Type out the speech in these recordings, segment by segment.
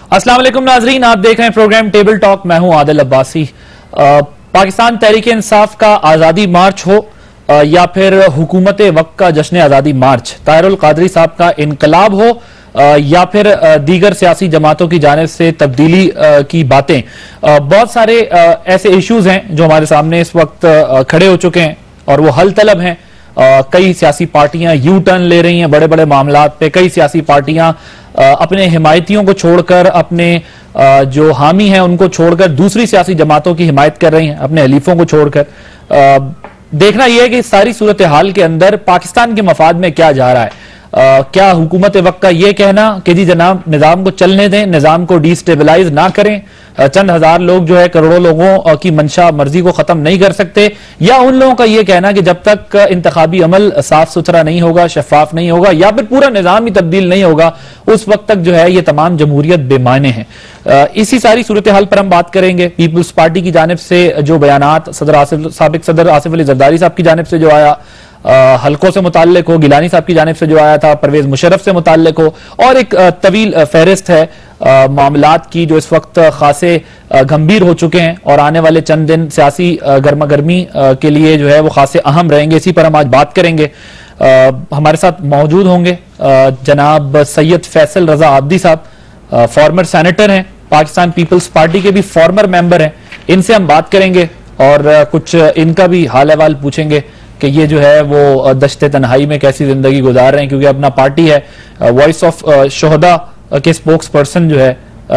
अस्सलाम वालेकुम नाजरीन, आप देख रहे हैं प्रोग्राम टेबल टॉक। मैं हूं आदिल अब्बासी। पाकिस्तान तहरीक इंसाफ का आज़ादी मार्च हो या फिर हुकूमत वक्त का जश्न आज़ादी मार्च, ताहिरुल कादरी साहब का इनकलाब हो या फिर दीगर सियासी जमातों की जानिब से तब्दीली की बातें, बहुत सारे ऐसे इश्यूज हैं जो हमारे सामने इस वक्त खड़े हो चुके हैं और वो हल तलब हैं। कई सियासी पार्टियां यू टर्न ले रही हैं बड़े बड़े मामलात पे। कई सियासी पार्टियां अपने हिमायतियों को छोड़कर, अपने जो हामी हैं उनको छोड़कर दूसरी सियासी जमातों की हिमायत कर रही हैं, अपने हलीफों को छोड़कर। देखना यह है कि सारी सूरत हाल के अंदर पाकिस्तान के मफाद में क्या जा रहा है। क्या हुकूमत वक्त का यह कहना कि जी जनाब निजाम को चलने दें, निजाम को डिस्टेबलाइज ना करें, चंद हजार लोग जो है करोड़ों लोगों की मंशा मर्जी को खत्म नहीं कर सकते, या उन लोगों का यह कहना कि जब तक इंतखाबी अमल साफ सुथरा नहीं होगा, शफाफ नहीं होगा, या फिर पूरा निजाम ही तब्दील नहीं होगा, उस वक्त तक जो है ये तमाम जमहूरियत बेमाने हैं। इसी सारी सूरत हाल पर हम बात करेंगे। पीपल्स पार्टी की जानिब से जो बयानात साबिक सदर आसिफ अली जरदारी साहब की जानिब से जो आया, हल्कों से मुताल्लिक हो, गिलानी साहब की जानिब से जो आया था, परवेज मुशर्रफ से मुताल्लिक हो, और एक तवील फहरिस्त है मामलात की जो इस वक्त खासे गंभीर हो चुके हैं और आने वाले चंद दिन सियासी गर्मा गर्मी के लिए जो है वो खासे अहम रहेंगे। इसी पर हम आज बात करेंगे। हमारे साथ मौजूद होंगे जनाब सैयद फैसल रजा आब्दी साहब, फॉर्मर सेनेटर हैं, पाकिस्तान पीपल्स पार्टी के भी फॉर्मर मेंबर हैं। इनसे हम बात करेंगे और कुछ इनका भी हाल अहवाल पूछेंगे कि ये जो है वो दश्ते तन्हाई में कैसी जिंदगी गुजार रहे हैं, क्योंकि अपना पार्टी है। वॉइस ऑफ शोहदा के स्पोक्स पर्सन जो है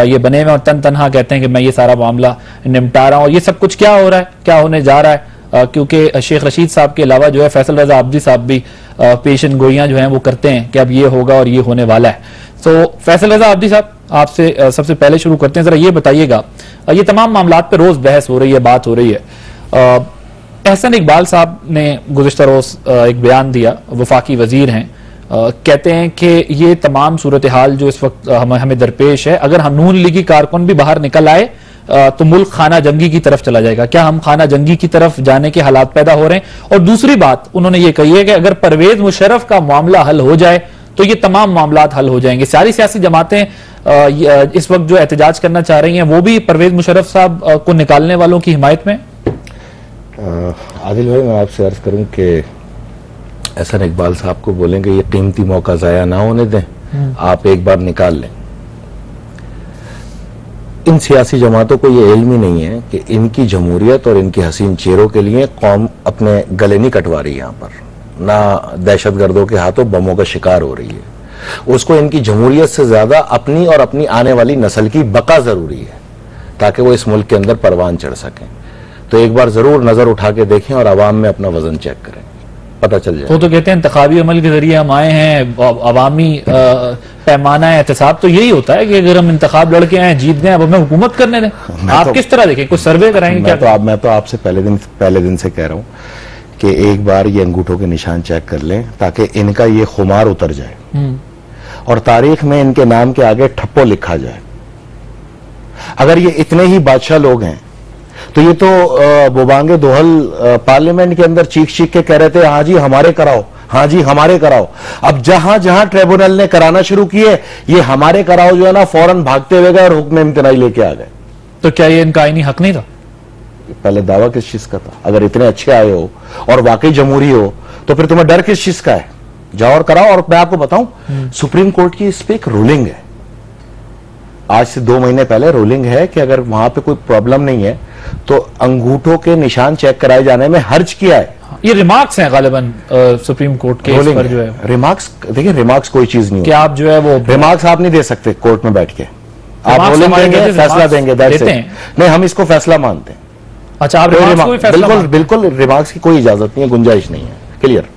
ये बने हुए और तनहा कहते हैं कि मैं ये सारा मामला निपटा रहा हूं। और ये सब कुछ क्या हो रहा है, क्या होने जा रहा है, क्योंकि शेख रशीद साहब के अलावा जो है फैसल रजा आब्दी साहब भी पेशन गोइयां जो हैं वो करते हैं कि अब ये होगा और ये होने वाला है। तो फैसल रजा आब्दी साहब, आपसे सबसे पहले शुरू करते हैं। जरा ये बताइएगा, ये तमाम मामलात पे रोज बहस हो रही है, बात हो रही है। एहसन इकबाल साहब ने गुज़िश्ता रोज एक बयान दिया, वफाकी वजीर हैं, कहते हैं कि ये तमाम सूरत हाल जो इस वक्त हमें दरपेश है, अगर हम नून लीगी कारकुन भी बाहर निकल आए तो मुल्क खाना जंगी की तरफ चला जाएगा। क्या हम खाना जंगी की तरफ जाने के हालात पैदा हो रहे हैं? और दूसरी बात उन्होंने ये कही है कि अगर परवेज मुशर्रफ का मामला हल हो जाए तो ये तमाम मामलात हल हो जाएंगे। सारी सियासी जमातें इस वक्त जो एहतजाज करना चाह रही हैं वो भी परवेज मुशर्रफ साहब को निकालने वालों की हिमायत में। आदिल भाई, मैं आपसे अर्ज करूं कि एहसन इकबाल साहब को बोलेंगे ये कीमती मौका जाया ना होने दें, आप एक बार निकाल लें। इन सियासी जमातों को ये इल्म ही नहीं है कि इनकी जमहूरियत और इनकी हसीन चेहरों के लिए कौम अपने गले नहीं कटवा रही, यहाँ पर ना दहशतगर्दों के हाथों बमों का शिकार हो रही है। उसको इनकी जमहूरियत से ज्यादा अपनी और अपनी आने वाली नस्ल की बका जरूरी है, ताकि वो इस मुल्क के अंदर परवान चढ़ सकें। तो एक बार जरूर नजर उठा के देखें और आवाम में अपना वजन चेक करें, पता चल जाए। वो तो कहते हैं इंतखाबी अमल के जरिए हम आए हैं, अवामी पैमाना एहतसाब तो यही होता है कि अगर हम इंतखाब लड़के आए, जीत गए, अब हमें हुकूमत करने दें। आप किस तरह देखें, कुछ सर्वे कराएंगे क्या? मैं तो आपसे पहले दिन से कह रहा हूं कि एक बार ये अंगूठों के निशान चेक कर लें ताकि इनका ये खुमार उतर जाए और तारीख में इनके नाम के आगे ठप्पो लिखा जाए। अगर ये इतने ही बादशाह लोग हैं तो ये तो बोबांगे दोहल पार्लियामेंट के अंदर चीख के कह रहे थे हाँ जी हमारे कराओ, हाँ जी हमारे कराओ। अब जहां जहां ट्रिब्यूनल ने कराना शुरू किए, ये हमारे कराओ जो है ना फौरन भागते हुए गए और हुक्म इम्तनाई लेके आ गए। तो क्या ये इनका आईनी हक नहीं था? पहले दावा किस चीज का था? अगर इतने अच्छे आए हो और वाकई जमहूरी हो तो फिर तुम्हें डर किस चीज का है? जाओ और कराओ। और मैं आपको बताऊं, सुप्रीम कोर्ट की इस पे एक रूलिंग है, आज से 2 महीने पहले रूलिंग है कि अगर वहां पे कोई प्रॉब्लम नहीं है तो अंगूठों के निशान चेक कराए जाने में हर्ज किया है। ये रिमार्क्स हैं गालिबन सुप्रीम कोर्ट के इस पर जो है। रिमार्क्स, देखिए रिमार्क्स कोई चीज नहीं है। क्या आप जो है वो रिमार्क्स आप नहीं दे सकते कोर्ट में बैठ के, आप रूलिंग देंगे, फैसला देंगे, नहीं हम इसको फैसला मानते हैं। अच्छा, आप रिमार्क्स को भी फैसला बिल्कुल बिल्कुल रिमार्क्स की कोई इजाजत नहीं है, गुंजाइश नहीं है, क्लियर।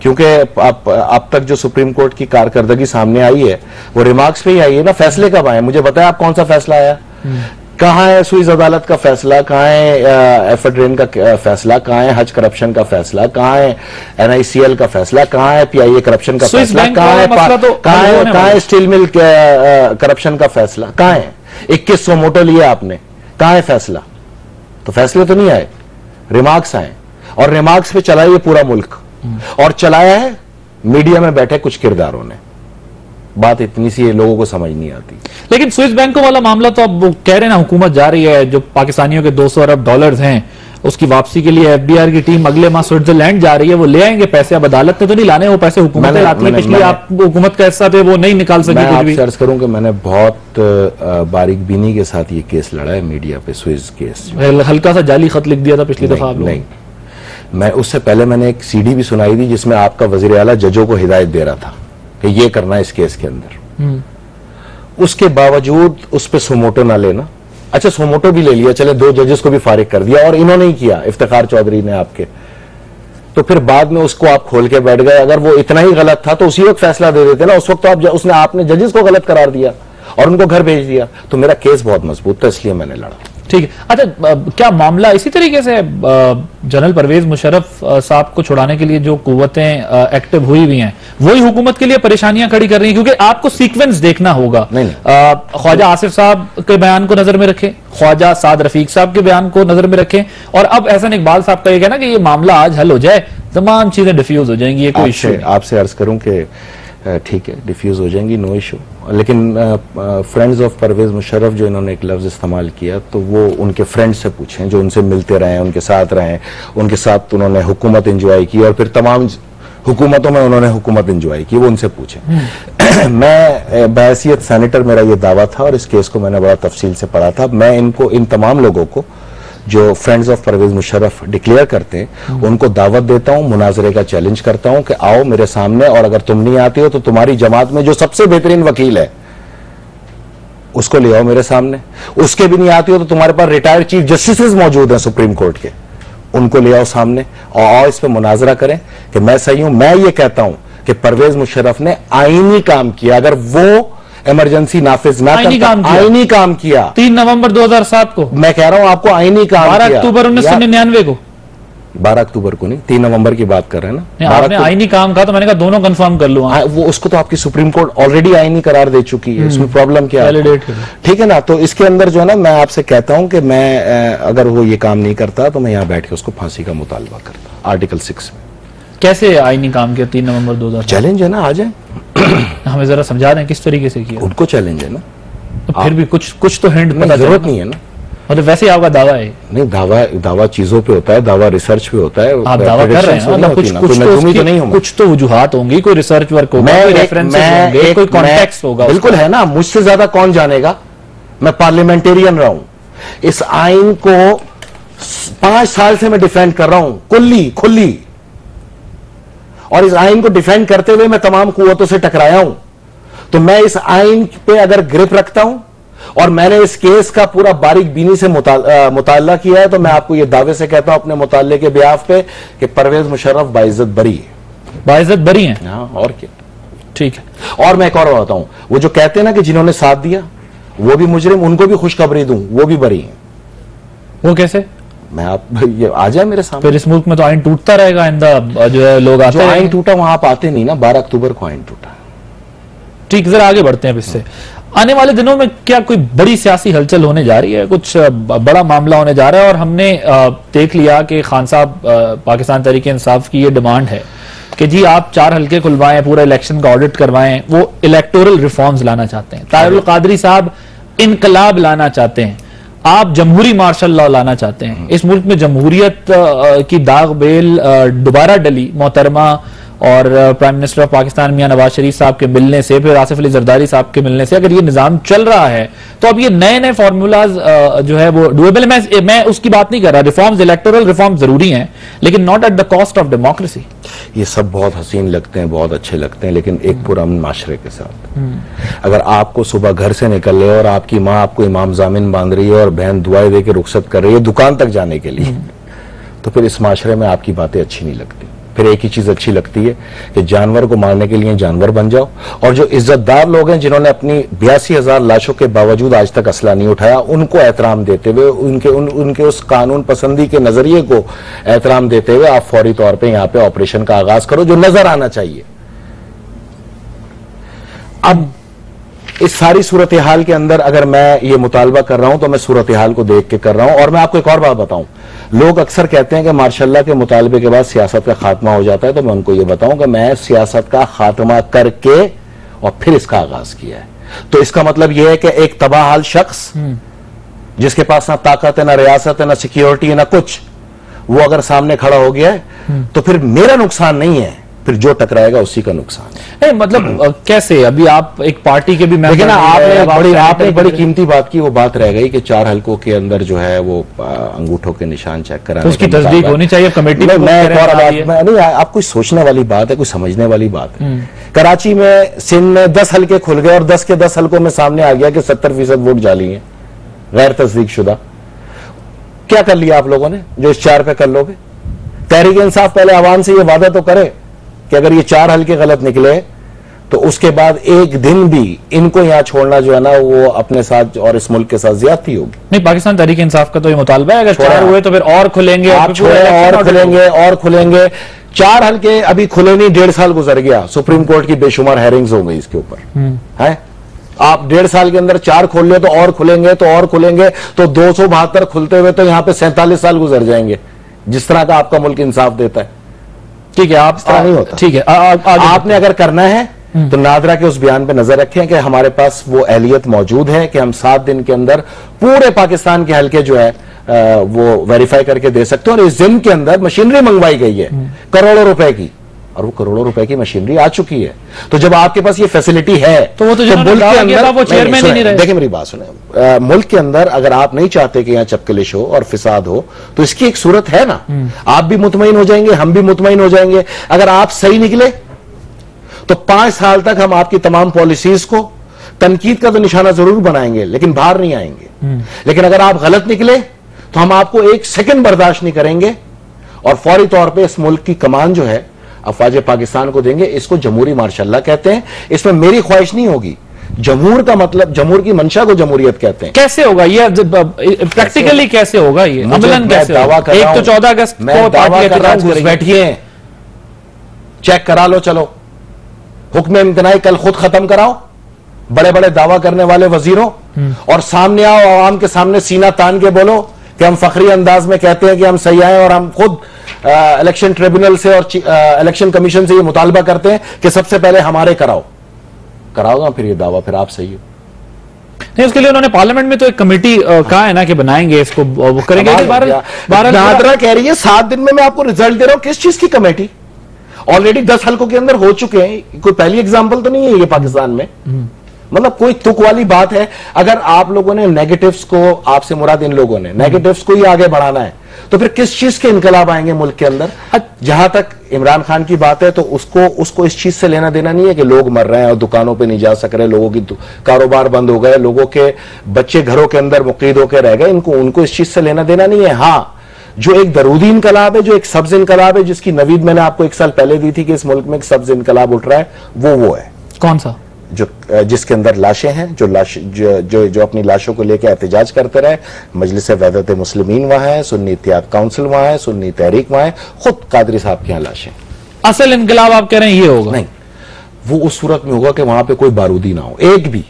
क्योंकि अब तक जो सुप्रीम कोर्ट की कारकर्दगी सामने आई है वो रिमार्क्स पे ही आई है ना। फैसले कब आए मुझे बताया, आप कौन सा फैसला आया? कहाँ है सुइज अदालत का फैसला, कहाँ है एफेड्रेन का फैसला, कहाँ है हज करप्शन का फैसला, कहाँ है NICL का फैसला, कहाँ है PIA करप्शन का फैसला, कहाँ है स्टील मिल करप्शन का फैसला, कहाँ है 2100 मोटो लिया आपने, कहाँ है फैसला? तो फैसले तो नहीं आए, रिमार्क्स आए और रिमार्क्स पे चला ये पूरा मुल्क और चलाया है मीडिया में बैठे कुछ किरदारों ने। बात इतनी सी है, लोगों को समझ नहीं आती। लेकिन स्विस बैंकों वाला मामला तो अब वो कह रहे हैं ना, हुकूमत जा रही है, जो पाकिस्तानियों के 200 अरब डॉलर्स हैं उसकी वापसी के लिए एफबीआर की टीम अगले माह स्विट्जरलैंड जा रही है। वो ले आएंगे पैसे, अब अदालत ने तो नहीं लाने, वो पैसे हुकूमत लाती है। पिछली आप हुकूमत का हिस्सा थे, वो नहीं निकाल सकी। मैं आपसे अर्ज करूं कि मैंने बहुत बारीक बीनी के साथ ये केस लड़ा है मीडिया पे, स्विस केस। हल्का सा जाली खत लिख दिया था पिछली दफा। नहीं, मैं उससे पहले मैंने एक सीडी भी सुनाई थी जिसमें आपका वजीर आला जजों को हिदायत दे रहा था कि ये करना है इस केस के अंदर। उसके बावजूद उस पर सोमोटो ना लेना। अच्छा, सोमोटो भी ले लिया, चले 2 जजेस को भी फारिग कर दिया और इन्होंने ही किया, इफ्तिखार चौधरी ने आपके। तो फिर बाद में उसको आप खोल के बैठ गए। अगर वो इतना ही गलत था तो उसी वक्त फैसला दे देते ना। उस वक्त तो आपने जजेस को गलत करार दिया और उनको घर भेज दिया। तो मेरा केस बहुत मजबूत था, इसलिए मैंने लड़ा। ठीक है। अच्छा, क्या मामला इसी तरीके से जनरल परवेज मुशर्रफ साहब को छुड़ाने के लिए जो कुव्वतें एक्टिव हुई हुई हैं वही हुकूमत के लिए परेशानियां खड़ी कर रही हैं? क्योंकि आपको सीक्वेंस देखना होगा। ख्वाजा आसिफ साहब के बयान को नजर में रखें, ख्वाजा साद रफीक साहब के बयान को नजर में रखें, और अब एहसन इकबाल साहब का ये कहना कि ये मामला आज हल हो जाए, तमाम चीजें डिफ्यूज हो जाएंगी, ये कोई इशू। आपसे अर्ज करूं कि ठीक है, डिफ्यूज हो जाएंगी, नो इशू। लेकिन फ्रेंड्स ऑफ परवेज मुशर्रफ जो इन्होंने एक लफ्ज इस्तेमाल किया, तो वो उनके फ्रेंड से पूछें जो उनसे मिलते रहे, उनके साथ रहे, उनके साथ उन्होंने हुकूमत एंजॉय की और फिर तमाम हुकूमतों में उन्होंने हुकूमत एंजॉय की, वो उनसे पूछें। मैं बहैसियत सेनेटर मेरा ये दावा था और इस केस को मैंने बड़ा तफसील से पढ़ा था। मैं इन तमाम लोगों को जो friends of Parvez Musharraf declare करते हैं उनको दावत देता हूं, मुनाजरे का चैलेंज करता हूं कि आओ मेरे सामने, और अगर तुम नहीं आती हो तो तुम्हारी जमात में जो सबसे बेहतरीन वकील है उसको ले आओ मेरे सामने। उसके भी नहीं आती हो तो तुम्हारे पास रिटायर्ड चीफ जस्टिस मौजूद हैं सुप्रीम कोर्ट के, उनको ले आओ सामने और आओ इस पर मुनाजरा करें कि मैं सही हूं। मैं ये कहता हूं कि परवेज मुशर्रफ ने आईनी काम किया। अगर वो इमरजेंसी नाफिज ना करता, आईनी काम किया 3 नवंबर 2007 को, मैं कह रहा हूं आपको आईनी काम 12 अक्टूबर 1999 को, 12 अक्टूबर को नहीं, 3 नवंबर की बात कर रहे हैं ना। आपने आईनी काम कहा तो मैंने कहा दोनों कंफर्म कर लूं। वो उसको तो आपकी सुप्रीम कोर्ट ऑलरेडी आईनी करार दे चुकी है, इसमें प्रॉब्लम क्या है? ठीक है ना। तो इसके अंदर जो है ना, मैं आपसे कहता हूं कि मैं अगर वो ये काम नहीं करता तो मैं यहां बैठ के उसको फांसी का मुतालबा करता, आर्टिकल 6 में। कैसे आईनी काम किया 3 नवंबर 2000? चैलेंज है ना, आ जाए, हमें जरा समझा दें किस तरीके से किया। उनको चैलेंज है ना, तो फिर भी कुछ तो हिंट पता, जरूरत नहीं है ना। मतलब वैसे आपका दावा है? नहीं, दावा चीजों पे होता है, दावा रिसर्च पे होता है। आप दावा कर रहे हैं, मतलब कुछ तो वजूहात होंगी, कोई रिसर्च वर्क होगा, कोई रेफरेंसेस होंगे, कोई कॉन्टेक्स्ट होगा। बिल्कुल है ना, मुझसे ज्यादा कौन जानेगा, मैं पार्लियामेंटेरियन रहा हूं। इस आइन को 5 साल से मैं डिफेंड कर रहा हूं, खुली, और इस आइन को डिफेंड करते हुए मैं तमाम कुव्वतों से टकराया हूं। तो मैं इस आइन पे अगर ग्रिप रखता हूं और मैंने इस केस का पूरा बारीक बीनी से मुताला किया है, तो मैं आपको यह दावे से कहता हूं अपने मुताले के ब्याफ पे कि परवेज मुशर्रफ बाइज्जत बरी है। बाइज्जत बरी है? हाँ, और क्या। ठीक है। और मैं एक और बताऊं, वो जो कहते हैं ना कि जिन्होंने साथ दिया वो भी मुजरिम, उनको भी खुशखबरी दूं, वो भी बरी है। वो कैसे? मैं आप ये आ जाए मेरे सामने। फिर इस मुल्क में तो आइन टूटता रहेगा, आइंदा जो है लोग आते हैं। आइन टूटा वहां आप आते नहीं ना, 12 अक्टूबर को आइन टूटा। ठीक, जरा आगे बढ़ते हैं इससे। आने वाले दिनों में क्या कोई बड़ी सियासी हलचल होने जा रही है? कुछ बड़ा मामला होने जा रहा है? और हमने देख लिया कि खान साहब, पाकिस्तान तहरीक इंसाफ की ये डिमांड है कि जी आप 4 हल्के खुलवाएं, पूरा इलेक्शन का ऑडिट करवाएं। वो इलेक्टोरल रिफॉर्म्स लाना चाहते हैं। ताहिरुल कादरी साहब इनकलाब लाना चाहते हैं। आप जमहूरी मार्शल लॉ लाना चाहते हैं। इस मुल्क में जमहूरियत की दाग बेल दोबारा डली मोहतरमा और प्राइम मिनिस्टर ऑफ पाकिस्तान मियां नवाज शरीफ साहब के मिलने से, फिर आसिफ अली जरदारी साहब के मिलने से। अगर ये निजाम चल रहा है तो अब ये नए फार्मूलाज जो है वो डुएबल। मैं उसकी बात नहीं कर रहा। रिफॉर्म्स, इलेक्टोरल रिफॉर्म जरूरी हैं, लेकिन not at the cost of democracy. ये सब बहुत हसीन लगते हैं, बहुत अच्छे लगते हैं, लेकिन एक पुरअमन माशरे के साथ। अगर आपको सुबह घर से निकल रहे और आपकी माँ आपको इमाम जामिन बांध रही है और बहन दुआएं दे के रुखसत कर रही है दुकान तक जाने के लिए, तो फिर इस माशरे में आपकी बातें अच्छी नहीं लगती। फिर एक ही चीज अच्छी लगती है कि जानवर को मारने के लिए जानवर बन जाओ। और जो इज्जतदार लोग हैं जिन्होंने अपनी 82,000 लाशों के बावजूद आज तक असला नहीं उठाया, उनको एहतराम देते हुए, उनके उस कानून पसंदी के नजरिए को एहतराम देते हुए आप फौरी तौर पे यहां पे ऑपरेशन का आगाज करो, जो नजर आना चाहिए। अब इस सारी सूरत हाल के अंदर अगर मैं ये मुतालबा कर रहा हूं तो मैं सूरत हाल को देख के कर रहा हूं। और मैं आपको एक और बात बताऊं, लोग अक्सर कहते हैं कि मार्शल्लाह के मुतालबे के बाद सियासत का खात्मा हो जाता है, तो मैं उनको ये बताऊं कि मैं सियासत का खात्मा करके और फिर इसका आगाज किया है। तो इसका मतलब यह है कि एक तबाहाल शख्स जिसके पास ना ताकत है, ना रियासत है, ना सिक्योरिटी है, ना कुछ, वो अगर सामने खड़ा हो गया है तो फिर मेरा नुकसान नहीं है, फिर जो टकराएगा उसी का नुकसान है। नहीं मतलब कैसे, अभी आप एक पार्टी के भी मेंबर, लेकिन आपने बड़ी कीमती बात की, वो बात रह गई कि 4 हलकों के अंदर जो है वो अंगूठों के निशान चेक कराने, तो उसकी तस्दीक होनी चाहिए कमेटी में। नहीं, आप कोई सोचने वाली बात है, कोई समझने वाली बात है। कराची में, सिंध में 10 हलके खुल गए और 10 के 10 हलकों में सामने आ गया कि 70% वोट जाली है, गैर तस्दीक शुदा। क्या कर लिया आप लोगों ने जो इस 4 पे कर लोगे? तहरीक इंसाफ पहले आवाम से ये वादा तो करे कि अगर ये 4 हलके गलत निकले तो उसके बाद एक दिन भी इनको यहां छोड़ना जो है ना वो अपने साथ और इस मुल्क के साथ ज्यादती होगी। नहीं, पाकिस्तान तहरीक इंसाफ का तो ये मुतालबा है, अगर 4 हुए तो फिर और खुलेंगे, आप छोड़े और खुलेंगे और खुलेंगे। 4 हलके अभी खुले नहीं, 1.5 साल गुजर गया, सुप्रीम कोर्ट की बेशुमार हेयरिंग्स हो गई इसके ऊपर है। आप 1.5 साल के अंदर 4 खोल ले तो और खुलेंगे, तो और खुलेंगे, तो 272 खुलते हुए तो यहां पे 47 साल गुजर जाएंगे, जिस तरह का आपका मुल्क इंसाफ देता है। ठीक है, आप नहीं होता। ठीक है, आपने अगर करना है तो नादरा के उस बयान पे नजर रखें कि हमारे पास वो एहलियत मौजूद है कि हम 7 दिन के अंदर पूरे पाकिस्तान के हलके जो है वो वेरीफाई करके दे सकते हैं। और इस दिन के अंदर मशीनरी मंगवाई गई है करोड़ों रुपए की, और वो करोड़ों रुपए की मशीनरी आ चुकी है। तो जब आपके पास ये फैसिलिटी है तो वो तो मुल्क के अंदर वो चेयरमैन ही नहीं रहे। देखिए मेरी बात सुने, मुल्क के अंदर अगर आप नहीं चाहते कि यहाँ चपकलिश हो और फिसाद हो तो इसकी एक सूरत है ना, आप भी मुतमईन हो जाएंगे, हम भी मुतमईन हो जाएंगे। अगर आप सही निकले तो 5 साल तक हम आपकी तमाम पॉलिसीज को तनकीद का तो निशाना जरूर बनाएंगे लेकिन बाहर नहीं आएंगे। लेकिन अगर आप गलत निकले तो हम आपको 1 सेकंड बर्दाश्त नहीं करेंगे और फौरी तौर पे इस मुल्क की कमान जो है अफवाज पाकिस्तान को देंगे। इसको जमहूरी मार्शल्ला कहते हैं। इसमें मेरी ख्वाहिश नहीं होगी। जमहूर का मतलब, जमहूर की मंशा को जमहूरियत कहते हैं। कैसे होगा ये, प्रैक्टिकली कैसे होगा ये, अमलन कैसे होगा? एक तो 14 अगस्त को पार्टी एहतजाज करेगी। बैठिए, चेक करा लो, चलो हुक्म इम्तनाई कल खुद खत्म कराओ, बड़े बड़े दावा करने वाले वजीरों, और सामने आओ, आवाम के सामने सीना तान के बोलो कि हम फखरी अंदाज में कहते हैं कि हम सही आए, और हम खुद इलेक्शन ट्रिब्यूनल से और इलेक्शन कमीशन से ये मुतालबा करते हैं कि सबसे पहले हमारे कराओगा फिर ये दावा, फिर आप सही हो। नहीं, उसके लिए उन्होंने पार्लियामेंट में तो एक कमेटी कहा है ना कि बनाएंगे, इसको वो करेंगे। नादरा कह रही है 7 दिन में मैं आपको रिजल्ट दे रहा हूं। किस चीज की कमेटी? ऑलरेडी 10 हलकों के अंदर हो चुके हैं। कोई पहली एग्जाम्पल तो नहीं है ये पाकिस्तान में। मतलब कोई तुक वाली बात है। अगर आप लोगों ने नेगेटिव्स को, आपसे मुराद इन लोगों ने नेगेटिव्स को ही आगे बढ़ाना है, तो फिर किस चीज के इनकलाब आएंगे मुल्क के अंदर? जहां तक इमरान खान की बात है तो उसको इस चीज से लेना देना नहीं है कि लोग मर रहे हैं और दुकानों पे नहीं जा सक रहे, लोगों की कारोबार बंद हो गए, लोगों के बच्चे घरों के अंदर मुकीद होकर रह गए। उनको इस चीज से लेना देना नहीं है। हाँ, जो एक दरूदी इनकलाब है, जो एक सब्ज इनकलाब है, जिसकी नवीद मैंने आपको 1 साल पहले दी थी कि इस मुल्क में एक सब्ज इनकलाब उठ रहा है, वो है। कौन सा? जिसके अंदर लाशें हैं, जो अपनी लाशों को लेकर एहतजाज करते रहे। मजलिस वहदत मुस्लिमीन वहां है, सुन्नी इत्तेहाद काउंसिल वहां है, सुन्नी तहरीक वहां है, खुद कादरी साहब की यहां लाशें। असल इनकलाब आप कह रहे हैं ये होगा? नहीं, वो उस सूरत में होगा कि वहां पे कोई बारूदी ना हो, एक भी।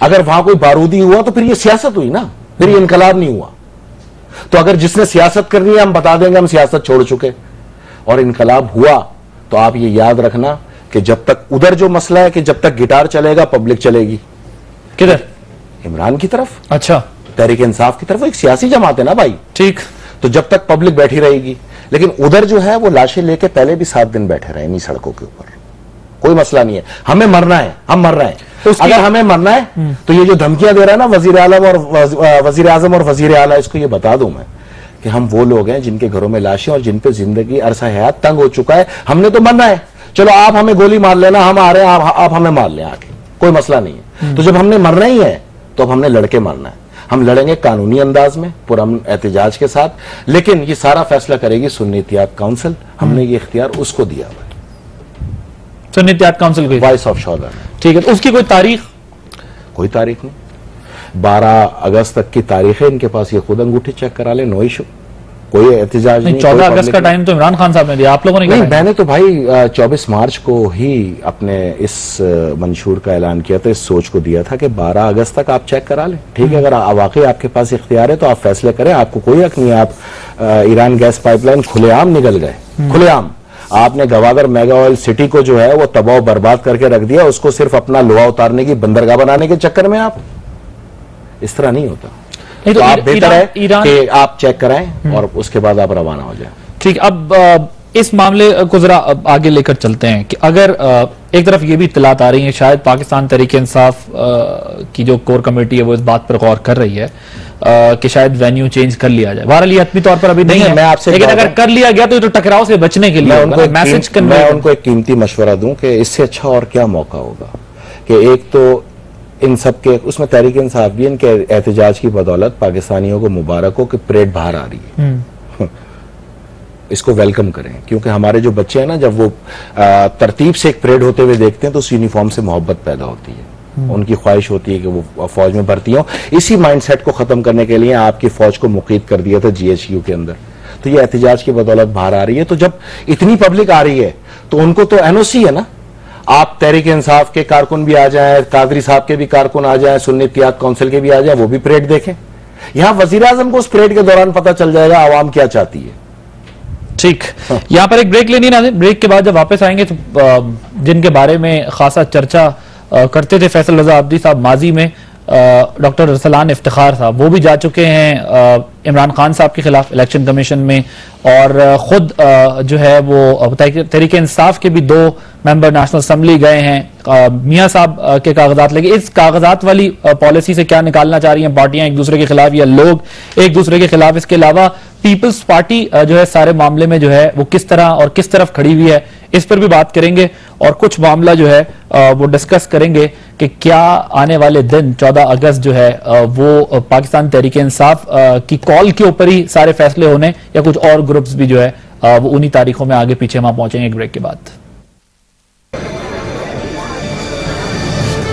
अगर वहां कोई बारूदी हुआ तो फिर ये सियासत हुई ना, फिर ये इनकलाब नहीं हुआ। तो अगर जिसने सियासत करनी है हम बता देंगे हम सियासत छोड़ चुके, और इनकलाब हुआ तो आप ये याद रखना कि जब तक उधर जो मसला है कि जब तक गिटार चलेगा पब्लिक चलेगी। किधर? इमरान की तरफ। अच्छा, तहरीक इंसाफ की तरफ। एक सियासी जमात है ना भाई। ठीक। तो जब तक पब्लिक बैठी रहेगी, लेकिन उधर जो है वो लाशें लेके पहले भी 7 दिन बैठे रहे इन्हीं सड़कों के ऊपर। कोई मसला नहीं है, हमें मरना है, हम मर रहे हैं। तो अगर हमें मरना है तो ये जो धमकियां दे रहा है ना वजीर आजम और वजीर आला, इसको ये बता दूं मैं कि हम वो लोग हैं जिनके घरों में लाशें और जिन पे जिंदगी अरसा हयात तंग हो चुका है। हमने तो मरना है, चलो आप हमें गोली मार लेना, हम आ रहे हैं, आप हमें मार लें आके, कोई मसला नहीं है। तो जब हमने मरना ही है तो अब हमने लड़के मरना है। हम लड़ेंगे कानूनी अंदाज में, पुरअमन एहतजाज के साथ, लेकिन ये सारा फैसला करेगी सुन्नी इत्तेहाद काउंसिल। हमने ये इख्तियार उसको दिया हुआ है, सुन्नी इत्तेहाद काउंसिल को, वॉइस ऑफ शौरा। ठीक है, तो उसकी कोई तारीख? कोई तारीख नहीं। 12 अगस्त तक की तारीख है इनके पास, ये खुद अंगूठी चेक करा ले, नो इशू, कोई एहतजाज नहीं। 14 अगस्त का टाइम तो इमरान खान साहब ने दिया, आप लोगों ने नहीं? मैंने तो भाई 24 मार्च को ही अपने इस मंशूर का ऐलान किया था, इस सोच को दिया था कि 12 अगस्त तक आप चेक करा लें। ठीक है, अगर वाकई आपके पास इख्तियार है तो आप फैसले करें, आपको कोई हक नहीं है। आप ईरान गैस पाइपलाइन खुलेआम निकल गए, खुलेआम। आपने गवादर मेगा ऑयल सिटी को जो है वो तबाह बर्बाद करके रख दिया, उसको सिर्फ अपना लोहा उतारने की बंदरगाह बनाने के चक्कर में आप, इस तरह नहीं होता। नहीं तो आप बेहतर है कि आप चेक कराएं और उसके बाद आप रवाना हो जाएं। ठीक, अब इस मामले को जरा आगे लेकर चलते हैं कि अगर एक तरफ ये भी इत्तलात आ रही है, शायद पाकिस्तान तहरीक इंसाफ की जो कोर कमेटी है वो इस बात पर गौर कर रही है कि शायद वेन्यू चेंज कर लिया जाए। बहरहाल ये हतमी तौर पर अभी नहीं है, मैं आपसे लेकिन अगर कर लिया गया तो टकराव से बचने के लिए मैं उनको एक कीमती मशवरा दूं कि इससे अच्छा और क्या मौका होगा कि एक तो इन सब के उसमें तहरीक इंसाफ भी इनके एहतजाज की बदौलत पाकिस्तानियों को मुबारक हो कि परेड बाहर आ रही है, इसको वेलकम करें, क्योंकि हमारे जो बच्चे हैं ना, जब वो तरतीब से एक परेड होते हुए देखते हैं तो उस यूनिफॉर्म से मोहब्बत पैदा होती है, उनकी ख्वाहिश होती है कि वो फौज में भर्ती हो। इसी माइंडसेट को खत्म करने के लिए आपकी फौज को मुक़ीद कर दिया था GHQ के अंदर, तो ये एहतजाज की बदौलत बाहर आ रही है। तो जब इतनी पब्लिक आ रही है तो उनको तो NOC है ना, आप तहरीक इंसाफ के कारकुन भी आ जाएं, कादरी साहब के भी कारकुन आ जाएं, सुन्नी इत्तेहाद काउंसिल के भी आ जाएं, वो भी परेड देखें। यहां वजीर आजम को उस परेड के दौरान पता चल जाएगा आवाम क्या चाहती है। ठीक, यहां पर एक ब्रेक लेनी ना, ब्रेक के बाद जब वापस आएंगे तो जिनके बारे में खासा चर्चा करते थे फैसल रजा अब्दी साहब माजी में, डॉक्टर रसलान इफ्तिखार साहब वो भी जा चुके हैं इमरान खान साहब के खिलाफ इलेक्शन कमीशन में, और खुद जो है वो तहरीक इंसाफ के भी 2 मेंबर नेशनल असेंबली गए हैं मियां साहब के कागजात लेके। इस कागजात वाली पॉलिसी से क्या निकालना चाह रही हैं पार्टियां एक दूसरे के खिलाफ या लोग एक दूसरे के खिलाफ? इसके अलावा पीपल्स पार्टी जो है सारे मामले में जो है वो किस तरह और किस तरफ खड़ी हुई है, इस पर भी बात करेंगे, और कुछ मामला जो है वो डिस्कस करेंगे कि क्या आने वाले दिन 14 अगस्त जो है वो पाकिस्तान तहरीक इंसाफ की कॉल के ऊपर ही सारे फैसले होने, या कुछ और ग्रुप्स भी जो है वो उन्हीं तारीखों में आगे पीछे वहां पहुंचेंगे एक ब्रेक के बाद।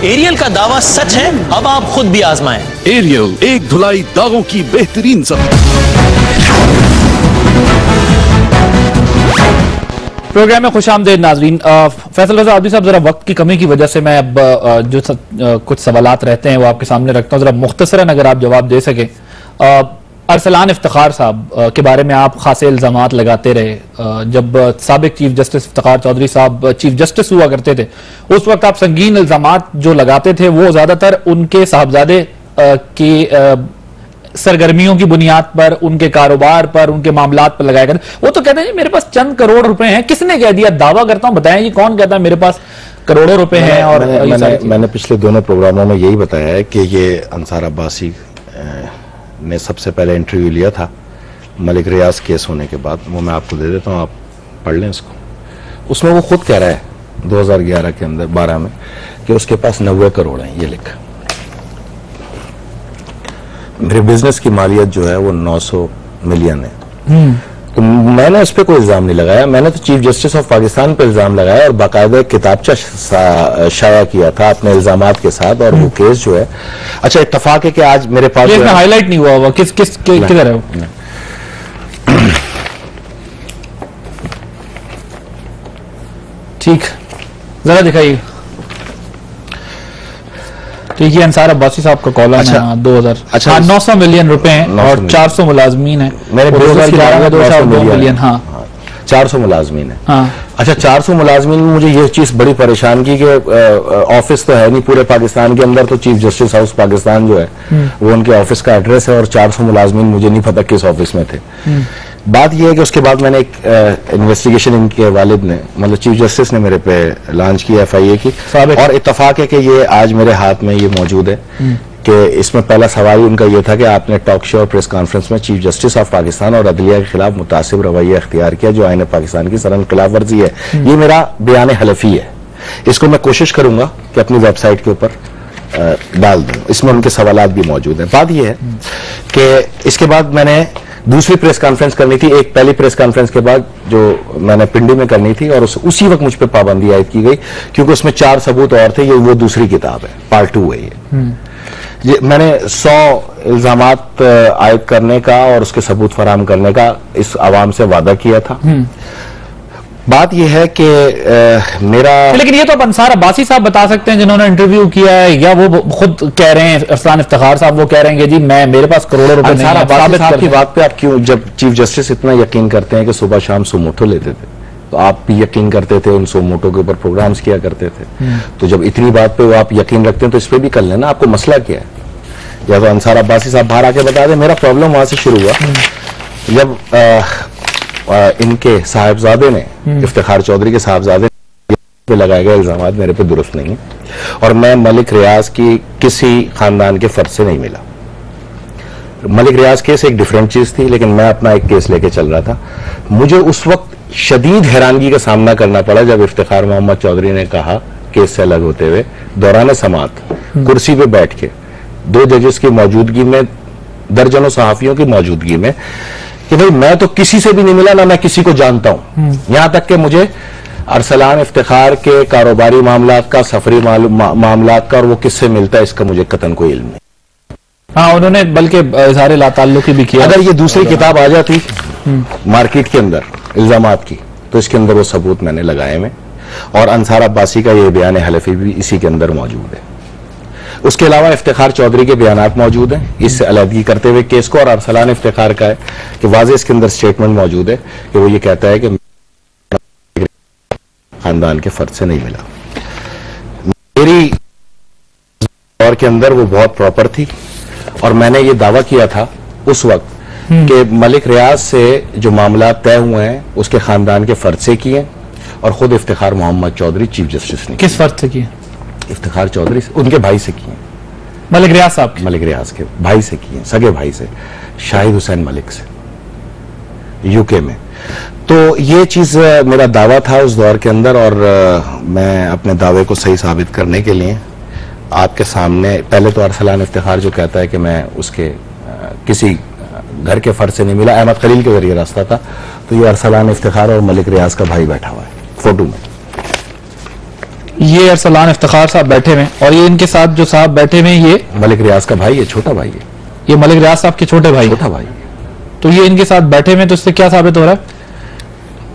एरियल का दावा सच है, अब आप खुद भी आजमाएं। एरियल एक धुलाई दागों की बेहतरीन प्रोग्राम में खुशामदीद नाजरीन। फैसल रजा अब्दी साहब, जरा वक्त की कमी की वजह से मैं अब जो कुछ सवालात रहते हैं वो आपके सामने रखता हूँ, जरा मुख्तसरन अगर आप जवाब दे सके। अरसलान इफ्तिखार साहब के बारे में आप खासे इल्जामात लगाते रहे, जब साबिक चीफ जस्टिस इफ्तिखार चौधरी साहब चीफ जस्टिस हुआ करते थे उस वक्त आप संगीन इल्जामात जो लगाते थे वो ज्यादातर उनके साहबजादे की सरगर्मियों की बुनियाद पर, उनके कारोबार पर, उनके मामलात पर लगाया करते। वो तो कहते हैं मेरे पास चंद करोड़ रुपए हैं। किसने कह दिया? दावा करता हूं, बताएं ये कौन कहता है मेरे पास करोड़ों रुपए हैं? और मैंने पिछले दोनों प्रोग्रामों में यही बताया है कि ये अंसार अब्बासी ने सबसे पहले इंटरव्यू लिया था मलिक रियाज केस होने के बाद, वो मैं आपको दे देता हूँ, आप पढ़ लें इसको। उसमें वो खुद कह रहा है 2011 के अंदर 12 में कि उसके पास 90 करोड़ हैं, ये लिखा। मेरे बिजनेस की मालियत जो है वो 900 मिलियन है। तो मैंने उस पर कोई इल्जाम नहीं लगाया, मैंने तो चीफ जस्टिस ऑफ पाकिस्तान पर इल्जाम लगाया और बाकायदा किताबचा शाया किया था अपने इल्जामात के साथ। और वो केस जो है, अच्छा इत्तफाक है कि आज मेरे पास हाईलाइट नहीं हुआ होगा, किधर है वो? ठीक, जरा दिखाइए। ठीक है, अंसार अब्बासी साहब का कॉलम है 2000। अच्छा, 900 मिलियन रुपए हैं और 400 मुलाजमीन है। मेरे 2011 में 2 मिलियन। हाँ, 400 मुलाजमीन है। हाँ। अच्छा, 400 मुलाजमीन में मुझे ये चीज बड़ी परेशान की कि ऑफिस तो है नहीं पूरे पाकिस्तान के अंदर, तो चीफ जस्टिस हाउस पाकिस्तान जो है वो उनके ऑफिस का एड्रेस है, और 400 मुलाजमीन मुझे नहीं पता किस ऑफिस में थे। बात यह है कि उसके बाद मैंने एक इन्वेस्टिगेशन इनके वालिद ने, मतलब चीफ जस्टिस ने मेरे पे लॉन्च की FIA की, और इत्तफाक है कि ये आज मेरे हाथ में ये मौजूद है कि इसमें पहला सवाल उनका ये था कि आपने टॉक शो और प्रेस कॉन्फ्रेंस में चीफ जस्टिस ऑफ पाकिस्तान और अदलिया के खिलाफ मुतासिब रवैया इख्तियार किया जो आईन पाकिस्तान की सरहद खिलाफ वर्जी है। ये मेरा बयान हलफी है, इसको मैं कोशिश करूंगा कि अपनी वेबसाइट के ऊपर डाल दूं, इसमें उनके सवालात भी मौजूद हैं। बात यह है कि इसके बाद मैंने दूसरी प्रेस कॉन्फ्रेंस करनी थी, एक पहली प्रेस कॉन्फ्रेंस के बाद जो मैंने पिंडी में करनी थी, और उसी वक्त मुझ पर पाबंदी आयद की गई क्योंकि उसमें 4 सबूत और थे। ये वो दूसरी किताब है, पार्ट 2 है ये। मैंने 100 इल्जामात आयद करने का और उसके सबूत फराहम करने का इस आवाम से वादा किया था। बात यह है कि मेरा, लेकिन ये तो अब अंसार अब्बासी साहब बता सकते हैं जिन्होंने इंटरव्यू किया है, या वो खुद कह रहे हैं, अरसलान इफ्तिखार साहब वो कह रहे हैं कि जी मेरे पास करोड़ों रुपए नहीं है। साहब की बात पे आप क्यों, जब चीफ जस्टिस इतना यकीन करते हैं कि सुबह शाम सुमोटो लेते थे, तो आप भी यकीन करते थे, उन सोमोटो के ऊपर प्रोग्राम्स किया करते थे। तो जब इतनी बात पे वो आप यकीन रखते हैं तो इस पे भी कर लेना, आपको मसला क्या है? या तो अंसार अब्बासी साहब बाहर आके बता दें। मेरा प्रॉब्लम वहां से शुरू हुआ जब इनके साहिबजादे ने, इफ्तिखार चौधरी के साहिबजादे पे लगाए गए इल्जाम मेरे पे दुरुस्त नहीं है, और मैं मलिक रियाज की किसी खानदान के फर्ज से नहीं मिला। मलिक रियाज केस एक डिफरेंट चीज थी, लेकिन मैं अपना एक केस लेके चल रहा था। मुझे उस वक्त शदीद हैरानगी का सामना करना पड़ा जब इफ्तिखार मोहम्मद चौधरी ने कहा, केस से अलग होते हुए, दौरान समात कुर्सी पे बैठ के 2 जजेस की मौजूदगी में, दर्जनों सहाफियों की मौजूदगी में, कि भाई मैं तो किसी से भी नहीं मिला, ना मैं किसी को जानता हूं। यहां तक कि मुझे अरसलान इफ्तिखार के कारोबारी मामलात का, सफरी मामलात का, और वो किससे मिलता है इसका मुझे कतन कोई इल्म नहीं। हाँ, उन्होंने बल्कि इज़हार लाताल्लुकी भी किया। अगर ये दूसरी किताब आ जाती मार्केट के अंदर इल्जामात की, तो इसके अंदर वो सबूत मैंने लगाए में, और अंसार अब्बासी का ये बयान हलफी भी इसी के अंदर मौजूद है। उसके अलावा इफ्तिखार चौधरी के बयानात मौजूद हैं इससे अलहदगी करते हुए केस को, और अरसलान इफ्तिखार का है कि वाज़ेह इसके अंदर स्टेटमेंट मौजूद है कि वो ये कहता है कि खानदान के फर्ज से नहीं मिला। मेरी दौर के अंदर वो बहुत प्रॉपर थी, और मैंने ये दावा किया था उस वक्त कि मलिक रियाज से जो मामला तय हुए हैं उसके खानदान के फर्ज से किए, और खुद इफ्तिखार मोहम्मद चौधरी चीफ जस्टिस ने किस फर्ज से किए? इफ्तिखार चौधरी से, उनके भाई से किए, मलिक रियाज साहब के? मलिक रियाज के भाई से किए, सगे भाई से, शाहिद हुसैन मलिक से, यूके में। तो ये चीज मेरा दावा था उस दौर के अंदर, और मैं अपने दावे को सही साबित करने के लिए आपके सामने, पहले तो अरसलान इफ्तिखार जो कहता है कि मैं उसके किसी घर के फर्ज से नहीं मिला, अहमद खलील के जरिए रास्ता था, तो ये अरसलान इफ्तिखार और मलिक रियाज का भाई बैठा हुआ है फोटो में। ये अरसलान इफ्तिखार साहब बैठे हुए, और ये इनके साथ जो साहब बैठे हुए, ये मलिक रियाज का भाई है, छोटा भाई है। ये मलिक रियाज साहब के छोटे भाई? छोटा भाई। तो ये इनके साथ बैठे हुए, तो इससे क्या साबित हो रहा है?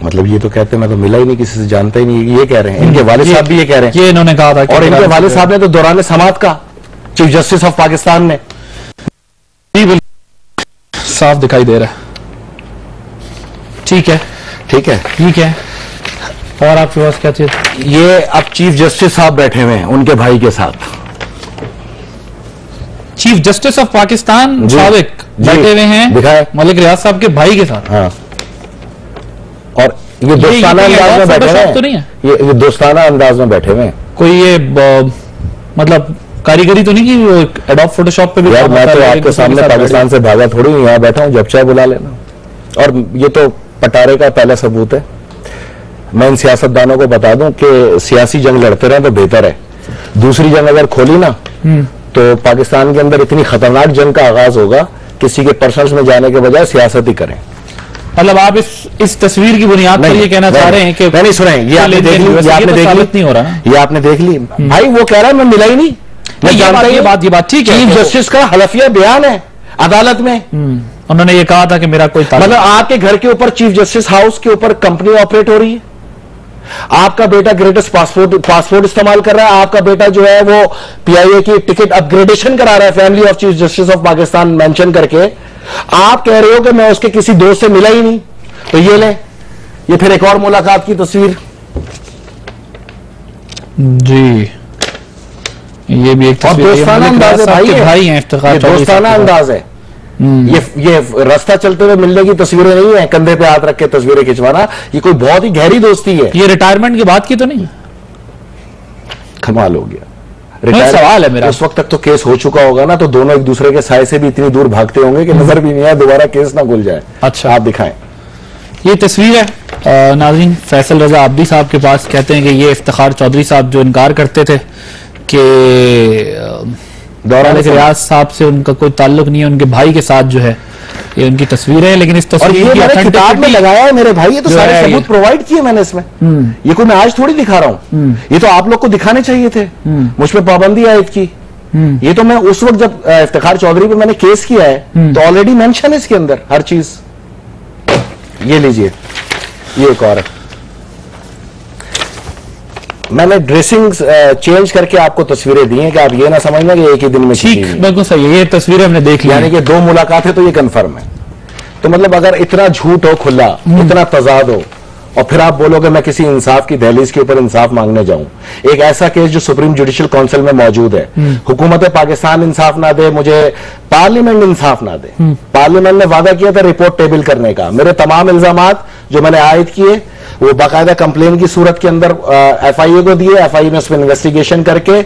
मतलब ये तो कहते हैं मैं तो मिला ही नहीं, किसी से जानता ही नहीं, ये कह रहे हैं। इनके वालिद साहब भी ये कह रहे हैं, ये इन्होंने कहा था। और इनके वालिद साहब ने तो दौरान समात का चीफ जस्टिस ऑफ पाकिस्तान ने, साफ दिखाई दे रहा है। ठीक है, ठीक है, ठीक है। और आपके पास क्या चीज? ये अब चीफ जस्टिस साहब बैठे हुए हैं उनके भाई के साथ, चीफ जस्टिस ऑफ पाकिस्तान साबिक बैठे हुए हैं, दिखाए, मलिक रियाज साहब के भाई के साथ। हाँ, और ये दोस्ताना अंदाज में बैठे हुए हैं, तो नहीं है? ये दोस्ताना अंदाज में बैठे हुए हैं। कोई ये मतलब कारीगरी तो नहीं की एडोब फोटोशॉप पे भी? यार मैं तो आपके सामने पाकिस्तान से भागा थोड़ी हूं, यहाँ बैठा हूं, जब चाहे बुला लेना। और ये तो पटारे का पहला सबूत है। मैं इन सियासतदानों को बता दूं कि सियासी जंग लड़ते रहे तो बेहतर है। दूसरी जंग अगर खोली ना तो पाकिस्तान के अंदर इतनी खतरनाक जंग का आगाज होगा, किसी के पर्सनल्स में जाने के बजाय सियासत ही करें। मतलब आप इस तस्वीर की बुनियाद पर ये कहना चाह रहे हैं कि नहीं सुने, ये आपने देख ली, ये आपने देख ली, नहीं हो रहा, ये आपने देख ली। भाई वो कह रहा है मैं मिला ही नहीं, मैं जानता ही। ये बात ठीक है, चीफ जस्टिस का हलफिया बयान है अदालत में। उन्होंने ये कहा था कि मेरा कोई मतलब आपके घर के ऊपर चीफ जस्टिस हाउस के ऊपर कंपनी ऑपरेट हो रही है, आपका बेटा ग्रेटेस्ट पासपोर्ट इस्तेमाल कर रहा है, आपका बेटा जो है वो पीआईए की टिकट अपग्रेडेशन करा रहा है family of chief justice of Pakistan mention करके। आप कह रहे हो कि मैं उसके किसी दोस्त से मिला ही नहीं, तो ये ले, ये फिर एक और मुलाकात की तस्वीर जी। ये भी एक दोस्ताना अंदाज है भाई है, दोस्ताना अंदाज है। ये रास्ता चलते हुए मिलने की तस्वीरें नहीं है, कंधे पे हाथ रख के तस्वीरें खिंचवाना, ये कोई बहुत ही गहरी दोस्ती है। ये रिटायरमेंट की बात की तो नहीं? कमाल हो गया। सवाल है मेरा, उस वक्त तक तो केस हो चुका होगा ना, तो दोनों एक दूसरे के साय से भी इतनी दूर भागते होंगे कि नजर भी नहीं आए, दोबारा केस ना खुल जाए। अच्छा, आप दिखाएं। ये तस्वीर है नाज़रीन, फैसल रजा आब्दी साहब के पास। कहते हैं कि ये इफ्तिखार चौधरी साहब जो इनकार करते थे कि दौरान रियाज साहब से उनका कोई ताल्लुक नहीं है, उनके भाई के साथ जो है, ये उनकी तस्वीर है। लेकिन इस तस्वीर की मैंने किताब में लगाया है मेरे भाई, ये तो सारे सबूत प्रोवाइड किए मैंने इसमें। ये कोई मैं आज थोड़ी दिखा रहा हूं, ये तो आप लोग को दिखाने चाहिए थे, मुझ पर पाबंदी आयद की। ये तो मैं उस वक्त जब इफ्तिखार चौधरी पे मैंने केस किया है तो ऑलरेडी मेंशन है इसके अंदर हर चीज। ये लीजिए, ये एक और मैंने ड्रेसिंग चेंज करके आपको तस्वीरें दी हैं कि आप ये ना समझना कि एक ही दिन में। ठीक, बिल्कुल सही है, ये तस्वीरें हमने देख ली, यानी कि 2 मुलाकात है तो ये कंफर्म है। तो मतलब अगर इतना झूठ हो खुला, इतना तजाद हो, और फिर आप बोलोगे मैं किसी इंसाफ की दहलीज के ऊपर इंसाफ मांगने जाऊं। एक ऐसा केस जो सुप्रीम जुडिशियल काउंसिल में मौजूद है, हुकूमत पाकिस्तान इंसाफ ना दे, मुझे पार्लियामेंट इंसाफ ना दे। पार्लियामेंट ने वादा किया था रिपोर्ट टेबल करने का, मेरे तमाम इल्जामात जो मैंने आयद किए वो बाकायदा कंप्लेन की सूरत के अंदर FIA को दिए, FIA ने उस पर इन्वेस्टिगेशन करके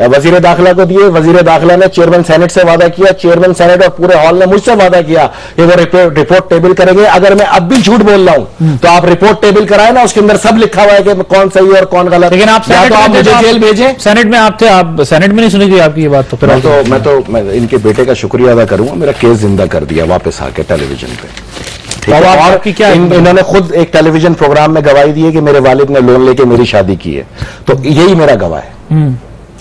वजीर दाखिला को दिए। वजीर दाखिला ने चेयरमैन सेनेट से वादा किया, चेयरमैन सेनेट और पूरे हॉल ने मुझसे वादा किया कि वो रिपोर्ट टेबल करेंगे। अगर मैं अब भी झूठ बोल रहा हूं तो आप रिपोर्ट टेबल कराए ना, उसके अंदर सब लिखा हुआ है कि कौन सही और कौन गलत। लेकिन आप मुझे जेल भेजे, सेनेट में आप थे, आप सेनेट में नहीं सुनी थी आपकी ये बात? तो फिर मैं इनके बेटे का शुक्रिया अदा करूंगा, मेरा केस जिंदा कर दिया वापस आके टेलीविजन पे। और क्या इन्होंने खुद एक टेलीविजन प्रोग्राम में गवाही दी है कि मेरे वालिद ने लोन लेके मेरी शादी की है, तो यही मेरा गवाह है,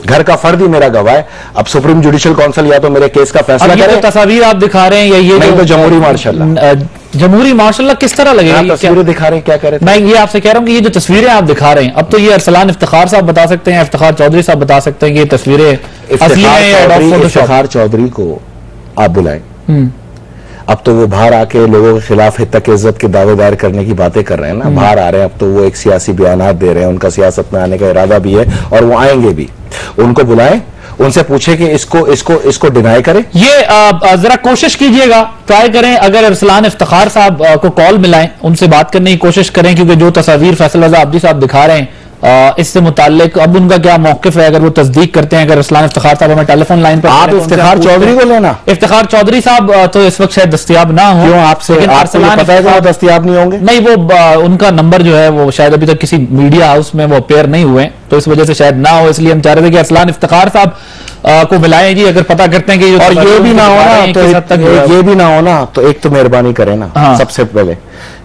घर का फर्द ही मेरा गवाह है। अब सुप्रीम जुडिशियल काउंसिल या तो मेरे केस का फैसला करे। तो तस्वीर आप दिखा रहे हैं या ये नहीं तो जमहूरी मार्शल्लाह, जमहूरी मार्शल्लाह किस तरह लगेगा? तस्वीरें दिखा रहे हैं, क्या करें? मैं ये आपसे कह रहा हूं कि ये जो तस्वीरें आप दिखा रहे हैं, अब तो ये अरसलान इफ्तिखार साहब बता सकते हैं, इफ्तिखार चौधरी साहब बता सकते हैं कि ये तस्वीरें असली हैं या फोटोशॉप। इफ्तिखार चौधरी को आप बुलाएं, अब तो वो बाहर आके लोगों के खिलाफ हितक इज्जत के दावे दायर करने की बातें कर रहे हैं ना, बाहर आ रहे हैं, अब तो वो एक सियासी बयानात दे रहे हैं, उनका सियासत में आने का इरादा भी है और वो आएंगे भी। उनको बुलाएं, उनसे पूछे कि इसको डिनाई करें। ये जरा कोशिश कीजिएगा, ट्राई करें, अगर अरसलान इफ्तिखार साहब को कॉल मिलाएं, उनसे बात करने की कोशिश करें, क्योंकि जो तस्वीर फैसल रजा अब्दी साहब दिखा रहे हैं इससे मुताल्लिक अब उनका क्या मौकिफ है, अगर वो तस्दीक करते हैं, अगर अरसलान इफ्तिखार साहब हमें टेलीफोन लाइन पर आप इफ्तिखार चौधरी को लेना। इफ्तिखार चौधरी साहब तो इस वक्त शायद दस्तयाब ना हो। क्यों आपसे पता है कि वो दस्तयाब नहीं होंगे? नहीं, वो उनका नंबर जो है वो शायद अभी तक किसी मीडिया हाउस में वो अपेयर नहीं हुए, तो इस वजह से शायद ना हो, इसलिए हम चाह रहे थे कि अरसलान इफ्तिखार साहब को मिलाएं जी, अगर पता करते हैं कि और ये भी ना हो ना तो ये भी ना हो ना तो एक तो मेहरबानी करें ना, सबसे पहले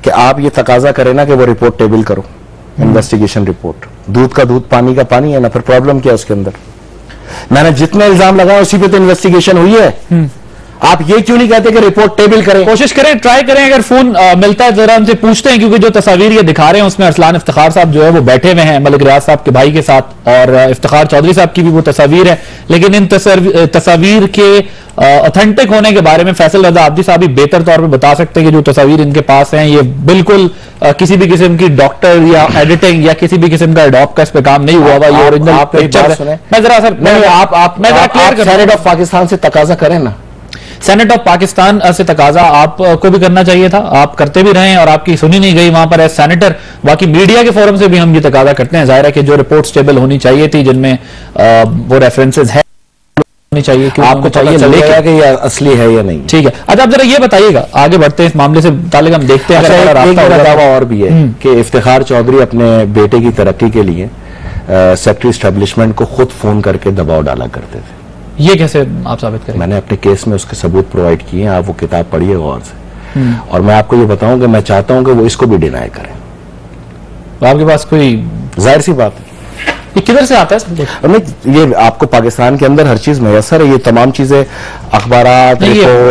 कि आप ये तकाजा करें ना कि वो रिपोर्ट टेबल करो, इन्वेस्टिगेशन रिपोर्ट। दूध का दूध पानी का पानी है ना, फिर प्रॉब्लम क्या है उसके अंदर? मैंने जितने इल्जाम लगाए उसी पे तो इन्वेस्टिगेशन हुई है। आप ये क्यों नहीं कहते कि रिपोर्ट टेबल करें? कोशिश करें, ट्राई करें, अगर फोन मिलता है जरा उनसे पूछते हैं, क्योंकि जो तस्वीर ये दिखा रहे हैं उसमें अरसलान इफ्तिखार साहब जो है वो बैठे हुए हैं मलिक रियाज साहब के भाई के साथ, और इफ्तिखार चौधरी साहब की भी वो तस्वीर है। लेकिन इन तस्वीर के ऑथेंटिक होने के बारे में फैसल रजा अब्दी साहब भी बेहतर तौर पे बता सकते हैं कि जो तस्वीर इनके पास हैं ये बिल्कुल किसी भी किस्म की डॉक्टर या एडिटिंग या किसी भी किस्म का एडॉप का इस पे काम नहीं हुआ हुआ। ये ओरिजिनल पिक्चर है। मैं जरा सर मैं जरा क्लियर कर, सेनेट ऑफ पाकिस्तान से तकाजा करें ना, सेनेट ऑफ पाकिस्तान से तकाजा आपको भी करना चाहिए था, आप करते भी रहे और आपकी सुनी नहीं गई वहां पर एज सेनेटर। बाकी मीडिया के फोरम से भी हम ये तकाजा करते हैं, जाहिर है कि जो रिपोर्ट स्टेबल होनी चाहिए थी, जिनमें वो रेफरेंसेज है चाहिए, आपको चाहिए लेकिन कि ये असली है या नहीं। ठीक है, अच्छा आप जरा ये बताइएगा, आगे बढ़ते हैं इस मामले से मुताल्लिक हम देखते हैं। एक दावा और भी है कि इफ्तिखार चौधरी अपने बेटे की तरक्की के लिए सेक्रेटरी एस्टेब्लिशमेंट को खुद फोन करके दबाव डाला करते थे। ये कैसे आप साबित करें? मैंने अपने केस में उसके सबूत प्रोवाइड किए हैं, आप वो किताब पढ़िए गौर से। और मैं आपको ये बताऊं कि मैं चाहता हूं कि वो इसको भी डिनाई करें। तो आपके पास कोई जाहिर सी बात है, ये किधर से आता है? नहीं, ये आपको पाकिस्तान के अंदर हर चीज मैसर है, ये तमाम चीजें अखबारात,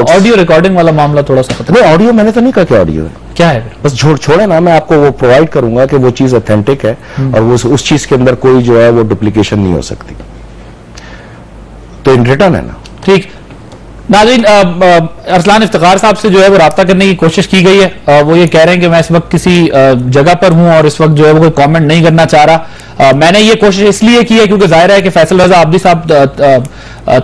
ऑडियो रिकॉर्डिंग वाला मामला थोड़ा सा पता नहीं। ऑडियो मैंने तो नहीं कहा कि ऑडियो है, क्या है? बस छोड़े ना, मैं आपको वो प्रोवाइड करूंगा कि वो चीज ऑथेंटिक है और वो उस चीज के अंदर कोई जो है वो डुप्लीकेशन नहीं हो सकती, तो इन रिटर्न है ना। ठीक नाज़रीन, अरसलान इफ्तिखार साहब से जो है वो राब्ता करने की कोशिश की गई है। वो ये कह रहे हैं कि मैं इस वक्त किसी जगह पर हूं और इस वक्त जो है वो कोई कमेंट नहीं करना चाह रहा। मैंने ये कोशिश इसलिए की है क्योंकि जाहिर है कि फैसल रजा अब्दी साहब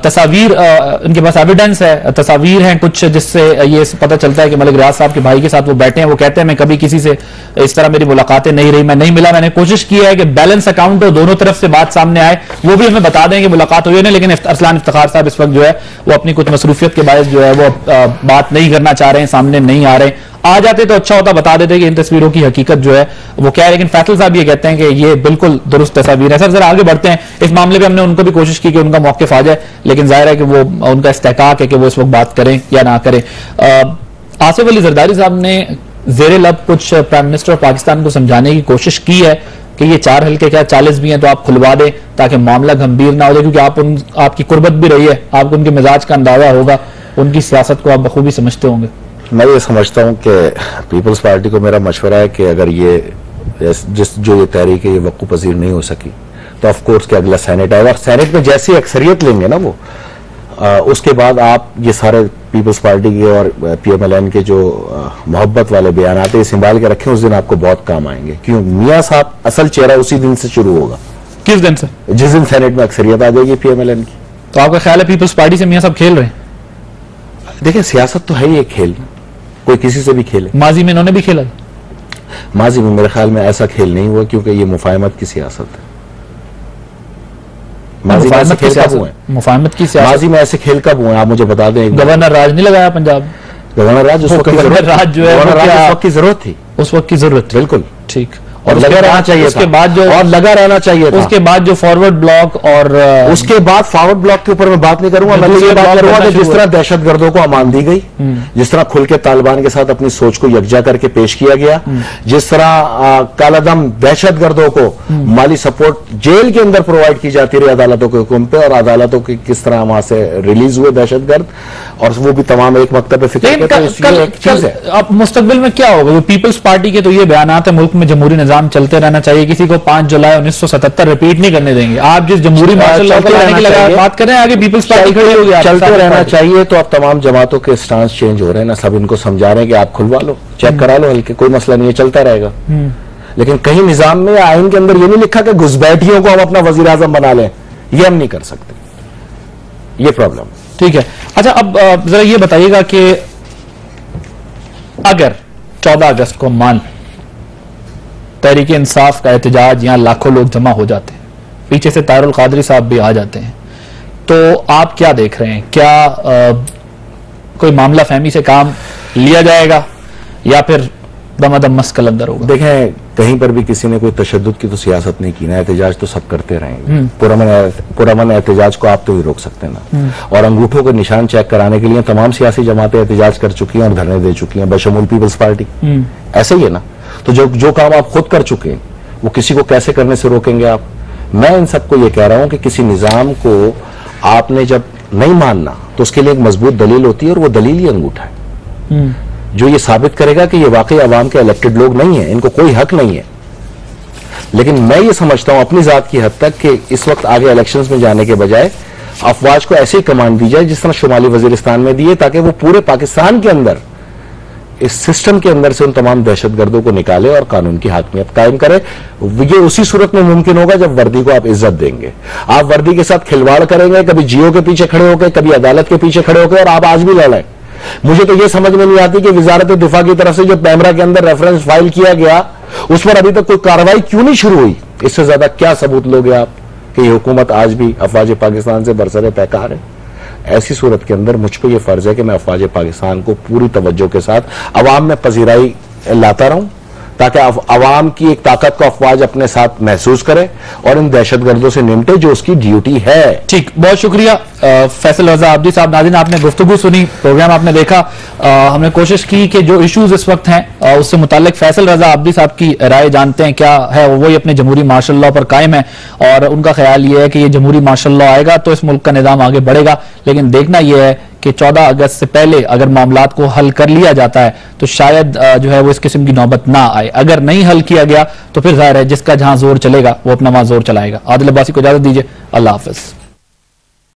तस्वीर उनके पास एविडेंस है, तस्वीर हैं कुछ, जिससे ये पता चलता है कि मलिक रियाज साहब के भाई के साथ वो बैठे हैं। वो कहते हैं मैं कभी किसी से इस तरह मेरी मुलाकातें नहीं रही, मैं नहीं मिला। मैंने कोशिश की है कि बैलेंस अकाउंट हो, दोनों तरफ से बात सामने आए, वो भी हमें बता दें कि मुलाकात हुई नहीं। लेकिन अरसलान इफ्तिखार साहब इस वक्त जो है वो अपनी कुछ मसरूफियत के बायस जो है वो बात नहीं करना चाह रहे हैं, सामने नहीं आ रहे। आ जाते तो अच्छा होता, बता देते कि इन तस्वीरों की हकीकत जो है वो क्या है। लेकिन फैसल साहब ये कहते हैं कि ये बिल्कुल दुरुस्त तस्वीर है। सर जरा आगे बढ़ते हैं, इस मामले पे हमने उनको भी कोशिश की कि उनका मौक़िफ़ आ जाए, लेकिन जाहिर है कि वो उनका इस्तेहकाक है कि वो इस वक्त बात करें या ना करें। आसिफ अली जरदारी साहब ने ज़ेरे लब कुछ प्राइम मिनिस्टर ऑफ पाकिस्तान को समझाने की कोशिश की है कि ये 4 हल्के क्या 40 भी हैं तो आप खुलवा दें ताकि मामला गंभीर ना हो जाए, क्योंकि आपकी कुर्बत भी रही है, आपको उनके मिजाज का अंदाजा होगा, उनकी सियासत को आप बखूबी समझते होंगे। मैं ये समझता हूं कि पीपल्स पार्टी को मेरा मशवरा है कि अगर ये जो ये तहरीक है ये वक़्फ़ पजीर नहीं हो सकी तो ऑफ कोर्स के अगला सेनेट आएगा। सेनेट में जैसी अक्सरियत लेंगे ना वो, उसके बाद आप ये सारे पीपल्स पार्टी के और पीएमएलएन के जो मोहब्बत वाले बयान आते हैं संभाल के रखें, उस दिन आपको बहुत काम आएंगे। क्यों? मियां साहब असल चेहरा उसी दिन से शुरू होगा। किस दिन से? जिस दिन सेनेट में अक्सरियत आ जाएगी पीएमएलएन की। तो आपका ख्याल है पीपल्स पार्टी से मियां साहब खेल रहे हैं? देखिए, सियासत तो है ही एक खेल, कोई किसी से भी खेले। माजी में इन्होंने भी खेला? माजी में मेरे ख्याल में ऐसा खेल नहीं हुआ, क्योंकि ये मुफाहमत की सियासत है। माजी में ऐसे खेल कब हुए? मुफाहमत की सियासत। माजी में ऐसे खेल कब हुए? आप मुझे बता दें। गवर्नर राज नहीं लगाया पंजाब? गवर्नर राज उस वक्त की जरूरत थी। उस वक्त की जरूरत थी, बिल्कुल ठीक। और लगा रहना चाहिए, उसके बाद जो और लगा रहना चाहिए था। उसके बाद जो फॉरवर्ड ब्लॉक और उसके बाद फॉरवर्ड ब्लॉक के ऊपर मैं बात नहीं करूंगा। मैं ये बात करूंगा कि जिस तरह दहशतगर्दों को अमान दी गई, जिस तरह खुल के तालिबान के साथ अपनी सोच को यकजा करके पेश किया गया, जिस तरह कालादम दहशतगर्दों को माली सपोर्ट जेल के अंदर प्रोवाइड की जाती रही अदालतों के हुक्म पे, और अदालतों की किस तरह वहां से रिलीज हुए दहशतगर्द, और वो भी तमाम एक मकतब पे फिक्र चीज है। अब मुस्तकबिल में क्या होगा? पीपल्स पार्टी के तो ये बयान है मुल्क में जमहूरी निजाम चलते रहना चाहिए, किसी को 5 जुलाई 1977 रिपीट नहीं करने देंगे। आप जिस जमहूरी मार्शल लॉ को लाने की बात कर रहे हैं, आगे पीपल्स पार्टी खड़ी हो गई। चलते रहना चाहिए। तो अब तमाम जमातों के स्टांस चेंज हो रहे हैं ना, सब इनको समझा रहे हैं कि आप खुलवा लो, चेक करा लो, हल्के कोई मसला नहीं है, चलता रहेगा। लेकिन कहीं निजाम में या आइन के अंदर ये नहीं लिखा कि घुसपैठियों को हम अपना वजीर आजम बना लें, ये हम नहीं कर सकते। ये प्रॉब्लम, ठीक है। अच्छा, अब जरा ये बताइएगा कि अगर 14 अगस्त को मान तहरीक इंसाफ का एहतजाज, यहां लाखों लोग जमा हो जाते हैं, पीछे से ताहिरुल कादरी साहब भी आ जाते हैं, तो आप क्या देख रहे हैं? क्या कोई मामला फहमी से काम लिया जाएगा या फिर दमादम मस्कल अंदर होगा? देखें, कहीं पर भी किसी ने कोई तशद्दुद की तो सियासत नहीं की ना, एहतजाज तो सब करते रहेंगे। पुरअमन एहतजाज को आप तो ही रोक सकते हैं ना। और अंगूठों के निशान चेक कराने के लिए तमाम सियासी जमातें एहतजाज कर चुकी हैं और धरने दे चुकी हैं, बशमूल पीपल्स पार्टी। ऐसे ही है ना। तो जो काम आप खुद कर चुके हैं, वो किसी को कैसे करने से रोकेंगे आप? मैं इन सबको ये कह रहा हूं कि किसी निजाम को आपने जब नहीं मानना, तो उसके लिए एक मजबूत दलील होती है, और वो दलील ही अंगूठा है, जो ये साबित करेगा कि ये वाकई अवाम के इलेक्टेड लोग नहीं है, इनको कोई हक नहीं है। लेकिन मैं ये समझता हूं अपनी जात की हद तक कि इस वक्त आगे इलेक्शंस में जाने के बजाय अफवाज को ऐसी कमांड दी जाए जिस तरह शुमाली वजीरिस्तान में दिए, ताकि वो पूरे पाकिस्तान के अंदर, इस सिस्टम के अंदर से उन तमाम दहशतगर्दों को निकाले और कानून की हाकमियत कायम करे। ये उसी सूरत में मुमकिन होगा जब वर्दी को आप इज्जत देंगे। आप वर्दी के साथ खिलवाड़ करेंगे, कभी जियो के पीछे खड़े होकर, कभी अदालत के पीछे खड़े होकर, और आप आज भी लड़ें। मुझे तो ये समझ में नहीं आती कि वजारत दिफा की तरफ से जो पैमरा के अंदर रेफरेंस फाइल किया गया, उस पर अभी तक कोई कार्रवाई क्यों नहीं शुरू हुई? इससे ज्यादा क्या सबूत लोगे आप कि ये हुकूमत आज भी अफवाज पाकिस्तान से बरसरे पैकार है? ऐसी सूरत के अंदर मुझ पर यह फर्ज है कि मैं अफवाज पाकिस्तान को पूरी तवज्जो के साथ अवाम में पजीराई लाता रहूं, ताकि अवाम की एक ताकत को अफवाज अपने साथ महसूस करे और इन दहशतगर्दों से निपटे, जो उसकी ड्यूटी है। ठीक, बहुत शुक्रिया फैसल रजा आब्दी साहब। नाज़रीन, आपने गुफ्तगू सुनी, प्रोग्राम आपने देखा। हमने कोशिश की कि जो इश्यूज इस वक्त हैं उससे मुताल्लिक फैसल रजा आब्दी साहब की राय जानते हैं, क्या है वही अपने जमहूरी मार्शल लॉ पर कायम है, और उनका ख्याल ये है कि ये जमहूरी मार्शल लॉ आएगा तो इस मुल्क का निज़ाम आगे बढ़ेगा। लेकिन देखना यह है कि 14 अगस्त से पहले अगर मामलात को हल कर लिया जाता है तो शायद जो है वो इस किस्म की नौबत ना आए। अगर नहीं हल किया गया तो फिर जाहिर है जिसका जहां जोर चलेगा वो अपना वहां जोर चलाएगा। आदिल अब्बासी को इजाजत दीजिए, अल्लाह हाफिज।